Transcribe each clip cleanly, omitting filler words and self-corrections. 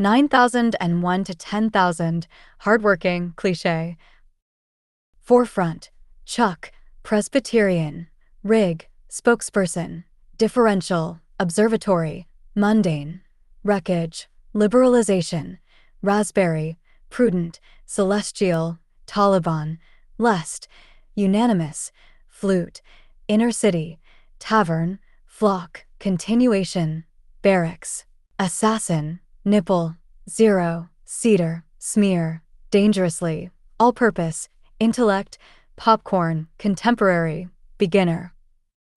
9,001 to 10,000, hardworking, cliché. Forefront, Chuck, Presbyterian. Rig, spokesperson. Differential, observatory, mundane. Wreckage, liberalization. Raspberry, prudent, celestial, Taliban. Lest, unanimous. Flute, inner city. Tavern, flock, continuation. Barracks, assassin. Nipple, zero, cedar, smear, dangerously, all-purpose, intellect, popcorn, contemporary, beginner.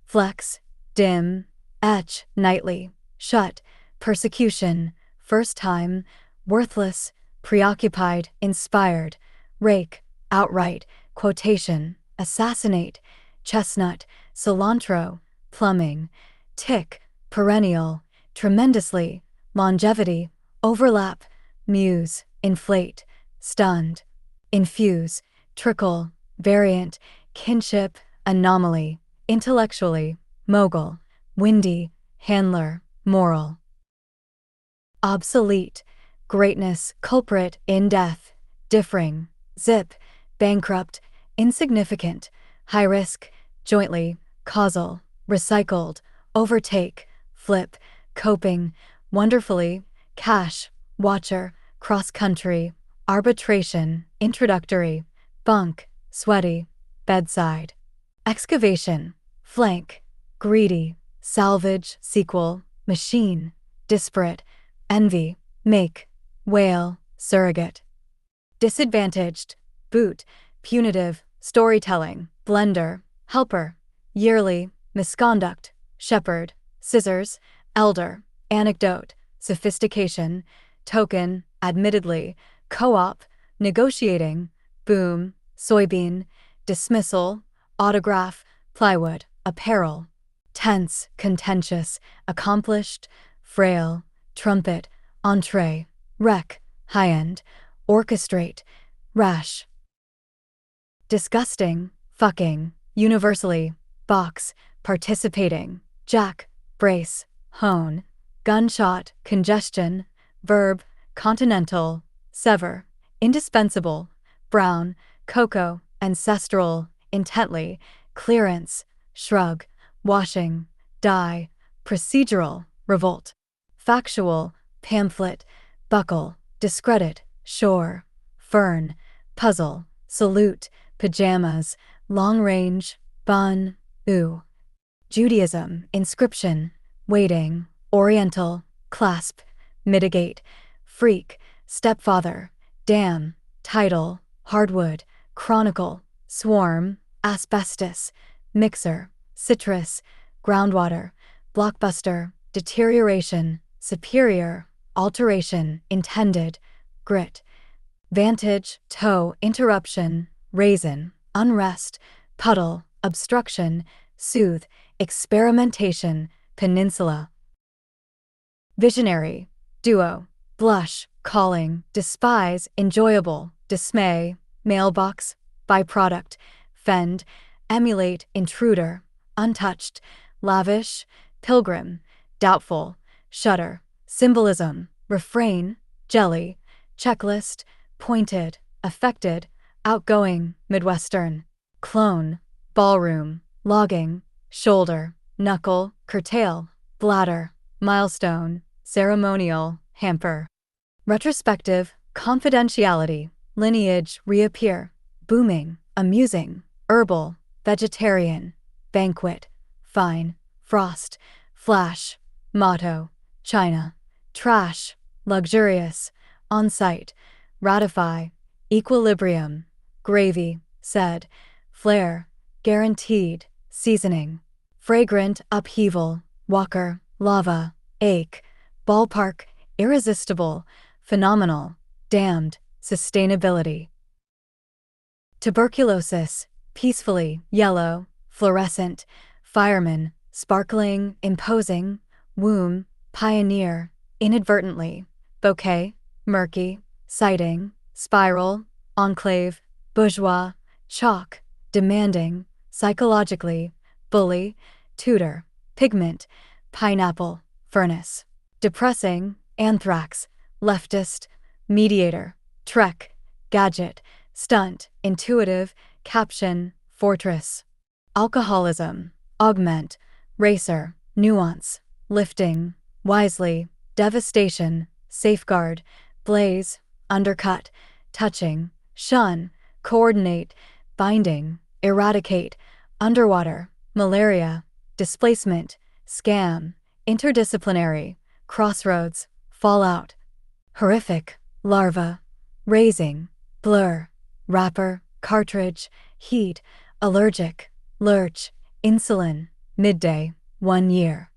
Flex, dim, etch, nightly, shut, persecution, first time, worthless, preoccupied, inspired, rake, outright, quotation, assassinate, chestnut, cilantro, plumbing, tick, perennial, tremendously, longevity, overlap, muse, inflate, stunned, infuse, trickle, variant, kinship, anomaly, intellectually, mogul, windy, handler, moral. Obsolete, greatness, culprit, in death, differing, zip, bankrupt, insignificant, high risk, jointly, causal, recycled, overtake, flip, coping, wonderfully, cash, watcher, cross-country, arbitration, introductory, bunk, sweaty, bedside. Excavation, flank, greedy, salvage, sequel, machine, disparate, envy, make, whale, surrogate. Disadvantaged, boot, punitive, storytelling, blender, helper, yearly, misconduct, shepherd, scissors, elder, anecdote, sophistication, token, admittedly, co-op, negotiating, boom, soybean, dismissal, autograph, plywood, apparel, tense, contentious, accomplished, frail, trumpet, entree, wreck, high-end, orchestrate, rash. Disgusting, fucking, universally, box, participating, jack, brace, hone, gunshot, congestion, verb, continental, sever, indispensable, brown, cocoa, ancestral, intently, clearance, shrug, washing, dye, procedural, revolt, factual, pamphlet, buckle, discredit, shore, fern, puzzle, salute, pajamas, long range, bun, ooh. Judaism, inscription, waiting, oriental, clasp, mitigate, freak, stepfather, dam, title, hardwood, chronicle, swarm, asbestos, mixer, citrus, groundwater, blockbuster, deterioration, superior, alteration, intended, grit, vantage, toe, interruption, raisin, unrest, puddle, obstruction, soothe, experimentation, peninsula. Visionary, duo, blush, calling, despise, enjoyable, dismay, mailbox, byproduct, fend, emulate, intruder, untouched, lavish, pilgrim, doubtful, shudder, symbolism, refrain, jelly, checklist, pointed, affected, outgoing, Midwestern, clone, ballroom, logging, shoulder, knuckle, curtail, bladder, milestone, ceremonial, hamper. Retrospective, confidentiality, lineage, reappear, booming, amusing, herbal, vegetarian, banquet, fine, frost, flash, motto, China, trash, luxurious, on-site, ratify, equilibrium, gravy, said, flare, guaranteed, seasoning, fragrant, upheaval, walker, lava, ache, ballpark, irresistible, phenomenal, damned, sustainability. Tuberculosis, peacefully, yellow, fluorescent, fireman, sparkling, imposing, womb, pioneer, inadvertently, bouquet, murky, sighting, spiral, enclave, bourgeois, chalk, demanding, psychologically, bully, tutor, pigment, pineapple, furnace, depressing, anthrax, leftist, mediator, trek, gadget, stunt, intuitive, caption, fortress. Alcoholism, augment, racer, nuance, lifting, wisely, devastation, safeguard, blaze, undercut, touching, shun, coordinate, binding, eradicate, underwater, malaria, displacement, scam, interdisciplinary, crossroads, fallout, horrific, larva, raising, blur, wrapper, cartridge, heat, allergic, lurch, insulin, midday, 1 year.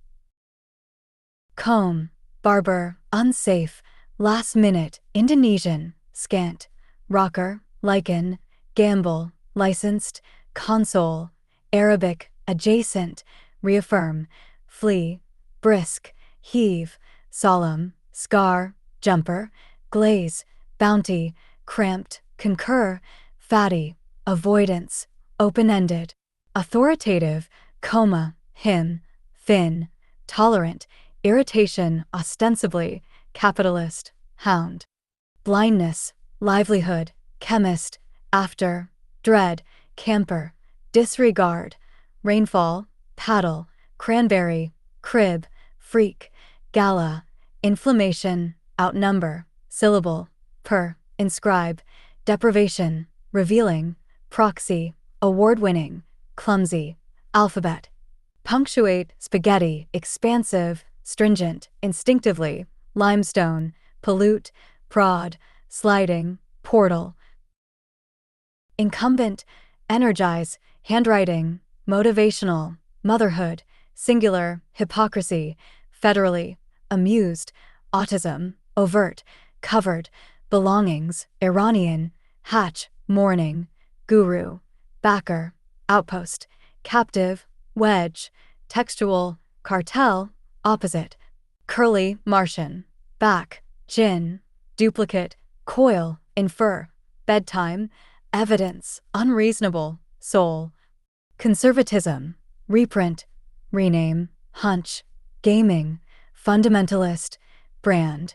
Comb, barber, unsafe, last minute, Indonesian, scant, rocker, lichen, gamble, licensed, console, Arabic, adjacent, reaffirm, flee, brisk, heave, solemn, scar, jumper, glaze, bounty, cramped, concur, fatty, avoidance, open-ended, authoritative, coma, hymn, thin, tolerant, irritation, ostensibly, capitalist, hound, blindness, livelihood, chemist, after, dread, camper, disregard, rainfall, paddle, cranberry, crib, freak, gala, inflammation, outnumber, syllable, per, inscribe, deprivation, revealing, proxy, award-winning, clumsy, alphabet, punctuate, spaghetti, expansive, stringent, instinctively, limestone, pollute, prod, sliding, portal, incumbent, energize, handwriting, motivational, motherhood, singular, hypocrisy, federally, amused, autism, overt, covered, belongings, Iranian, hatch, morning, guru, backer, outpost, captive, wedge, textual, cartel, opposite, curly, Martian, back, gin, duplicate, coil, infer, bedtime, evidence, unreasonable, soul, conservatism, reprint, rename, hunch, gaming, fundamentalist, brand,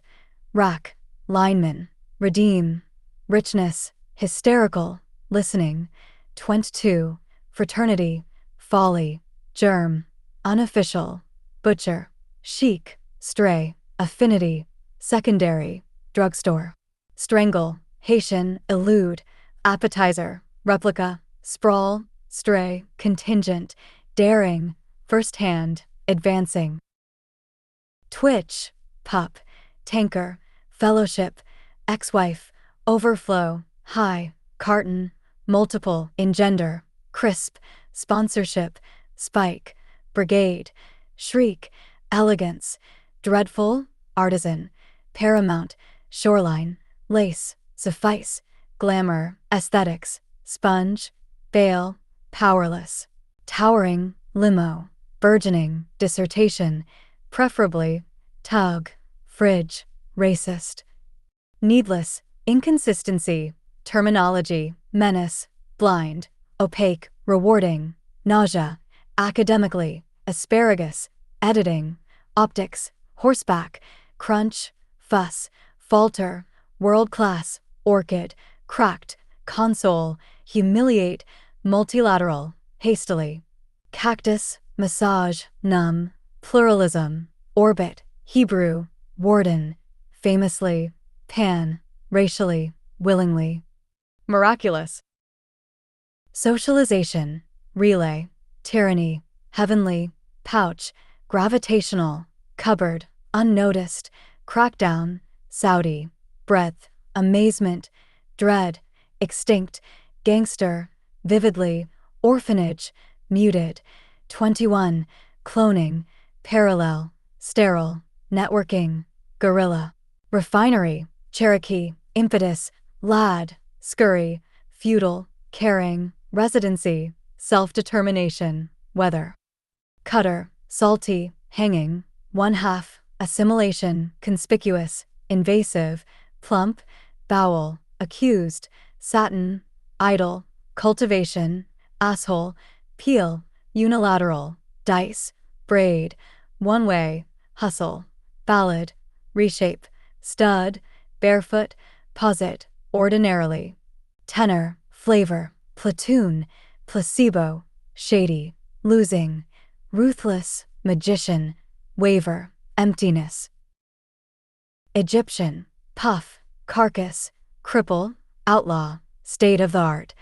rack, lineman, redeem, richness, hysterical, listening, 22, fraternity, folly, germ, unofficial, butcher, chic, stray, affinity, secondary, drugstore, strangle, Haitian, elude, appetizer, replica, sprawl, stray, contingent, daring, first-hand, advancing, twitch, pup, tanker, fellowship, ex-wife, overflow, high, carton, multiple, engender, crisp, sponsorship, spike, brigade, shriek, elegance, dreadful, artisan, paramount, shoreline, lace, suffice, glamour, aesthetics, sponge, veil, powerless, towering, limo, burgeoning, dissertation, preferably, tug, fridge, racist, needless, inconsistency, terminology, menace, blind, opaque, rewarding, nausea, academically, asparagus, editing, optics, horseback, crunch, fuss, falter, world-class, orchid, cracked, console, humiliate, multilateral, hastily, cactus, massage, numb, pluralism, orbit, Hebrew, warden, famously, pan, racially, willingly, miraculous, socialization, relay, tyranny, heavenly, pouch, gravitational, cupboard, unnoticed, crackdown, Saudi, breadth, amazement, dread, extinct, gangster, vividly, orphanage, muted, 21, cloning, parallel, sterile, networking, gorilla, refinery, Cherokee, impetus, lad, scurry, feudal, caring, residency, self-determination, weather, cutter, salty, hanging, 1/2, assimilation, conspicuous, invasive, plump, bowel, accused, satin, idle, cultivation, asshole, peel, unilateral, dice, braid, one way, hustle, ballad, reshape, stud, barefoot, posit, ordinarily. Tenor, flavor, platoon, placebo, shady, losing, ruthless, magician, waver, emptiness. Egyptian, puff, carcass, cripple, outlaw, state of the art,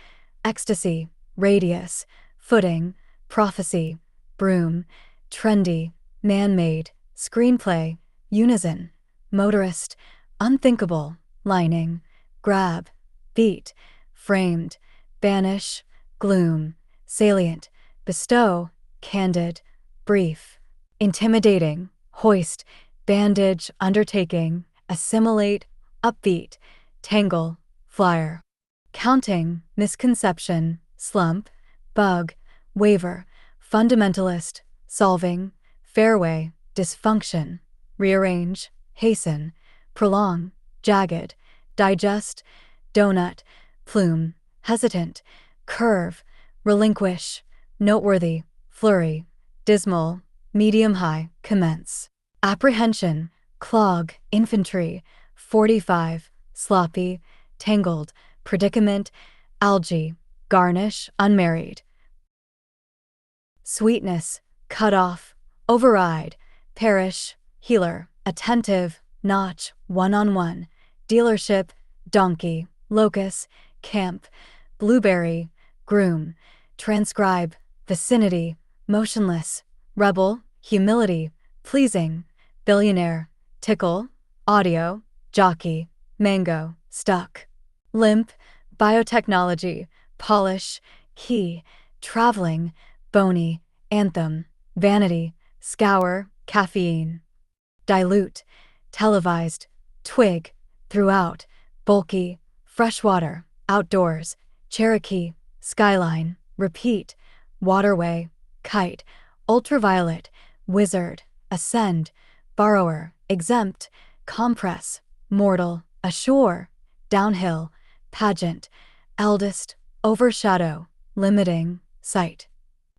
ecstasy, radius, footing, prophecy, broom, trendy, man-made, screenplay, unison, motorist, unthinkable, lining, grab, beat, framed, banish, gloom, salient, bestow, candid, brief, intimidating, hoist, bandage, undertaking, assimilate, upbeat, tangle, flyer. Counting, misconception, slump, bug, waver, fundamentalist, solving, fairway, dysfunction, rearrange, hasten, prolong, jagged, digest, donut, plume, hesitant, curve, relinquish, noteworthy, flurry, dismal, medium-high, commence. Apprehension, clog, infantry, 45, sloppy, tangled, predicament, algae, garnish, unmarried. Sweetness, cut off, override, parish, healer, attentive, notch, one-on-one, dealership, donkey, locus, camp, blueberry, groom, transcribe, vicinity, motionless, rebel, humility, pleasing, billionaire, tickle, audio, jockey, mango, stuck. Limp, biotechnology, polish, key, traveling, bony, anthem, vanity, scour, caffeine. Dilute, televised, twig, throughout, bulky, freshwater, outdoors, Cherokee, skyline, repeat, waterway, kite, ultraviolet, wizard, ascend, borrower, exempt, compress, mortal, ashore, downhill, pageant, eldest, overshadow, limiting, sight.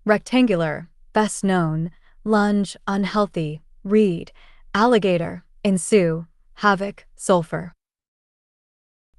Rectangular, best known, lunge, unhealthy, reed, alligator, ensue, havoc, sulfur.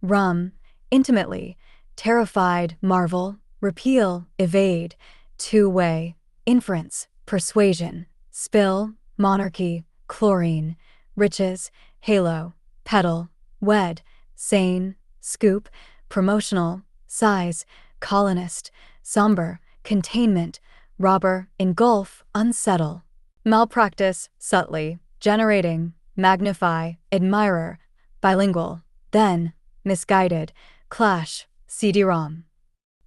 Rum, intimately, terrified, marvel, repeal, evade, two-way, inference, persuasion, spill, monarchy, chlorine, riches, halo, pedal, wed, sane, scoop, promotional, size, colonist, somber, containment, robber, engulf, unsettle. Malpractice, subtly, generating, magnify, admirer, bilingual, then, misguided, clash, CD-ROM.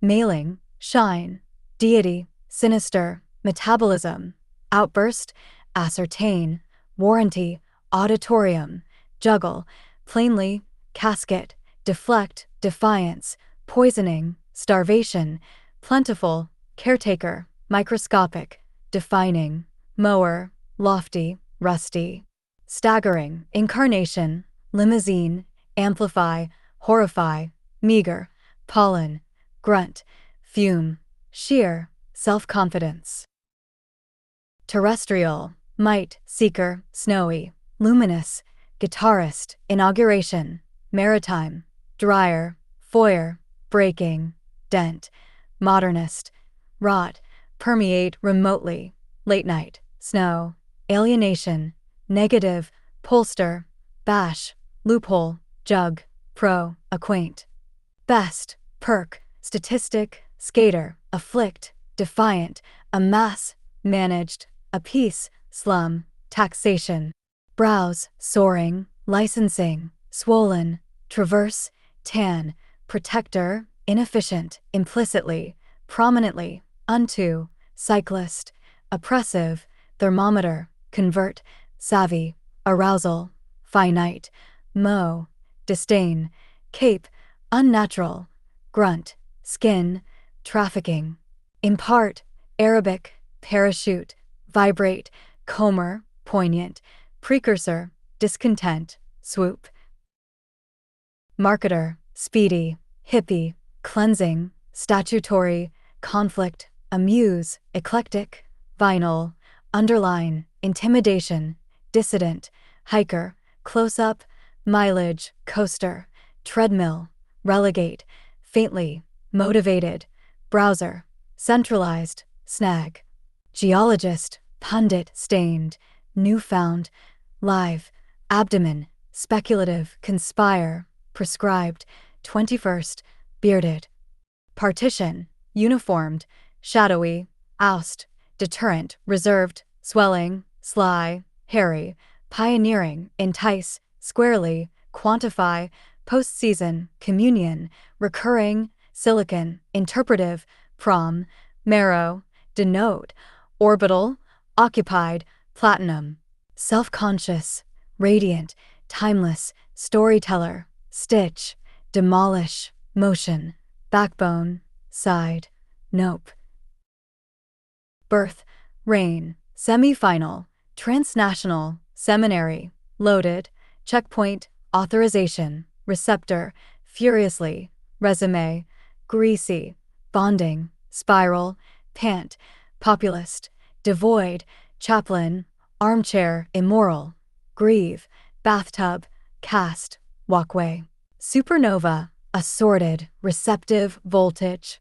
Mailing, shine, deity, sinister, metabolism, outburst, ascertain, warranty, auditorium, juggle, plainly, casket, deflect, defiance, poisoning, starvation, plentiful, caretaker, microscopic, defining, mower, lofty, rusty, staggering, incarnation, limousine, amplify, horrify, meager, pollen, grunt, fume, sheer, self-confidence. Terrestrial, might, seeker, snowy, luminous, guitarist, inauguration, maritime, dryer, foyer, breaking, dent, modernist, rot, permeate remotely, late night, snow, alienation, negative, pollster, bash, loophole, jug, pro, acquaint. Best, perk, statistic, skater, afflict, defiant, amass, managed, apiece, slum, taxation. Browse, soaring, licensing, swollen, traverse, tan, protector, inefficient, implicitly, prominently, unto, cyclist, oppressive, thermometer, convert, savvy, arousal, finite, mow, disdain, cape, unnatural, grunt, skin, trafficking. Impart, Arabic, parachute, vibrate, comber, poignant, precursor, discontent, swoop. Marketer, speedy, hippie, cleansing, statutory, conflict, amuse, eclectic, vinyl, underline, intimidation, dissident, hiker, close-up, Mileage, coaster, treadmill, relegate, faintly, motivated, browser, centralized, snag. Geologist, pundit, stained, newfound, live, abdomen, speculative, conspire, prescribed, 21st, bearded. Partition, uniformed, shadowy, oust, deterrent, reserved, swelling, sly, hairy, pioneering, entice, squarely, quantify, postseason, communion, recurring, silicon, interpretive, prom, marrow, denote, orbital, occupied, platinum, self-conscious, radiant, timeless, storyteller, stitch, demolish, motion, backbone, side, nope. Birth, reign, semi-final, transnational, seminary, loaded, checkpoint, authorization, receptor, furiously, resume, greasy, bonding, spiral, pant, populist, devoid, chaplain, armchair, immoral, grieve, bathtub, cast, walkway. Supernova, assorted, receptive, voltage,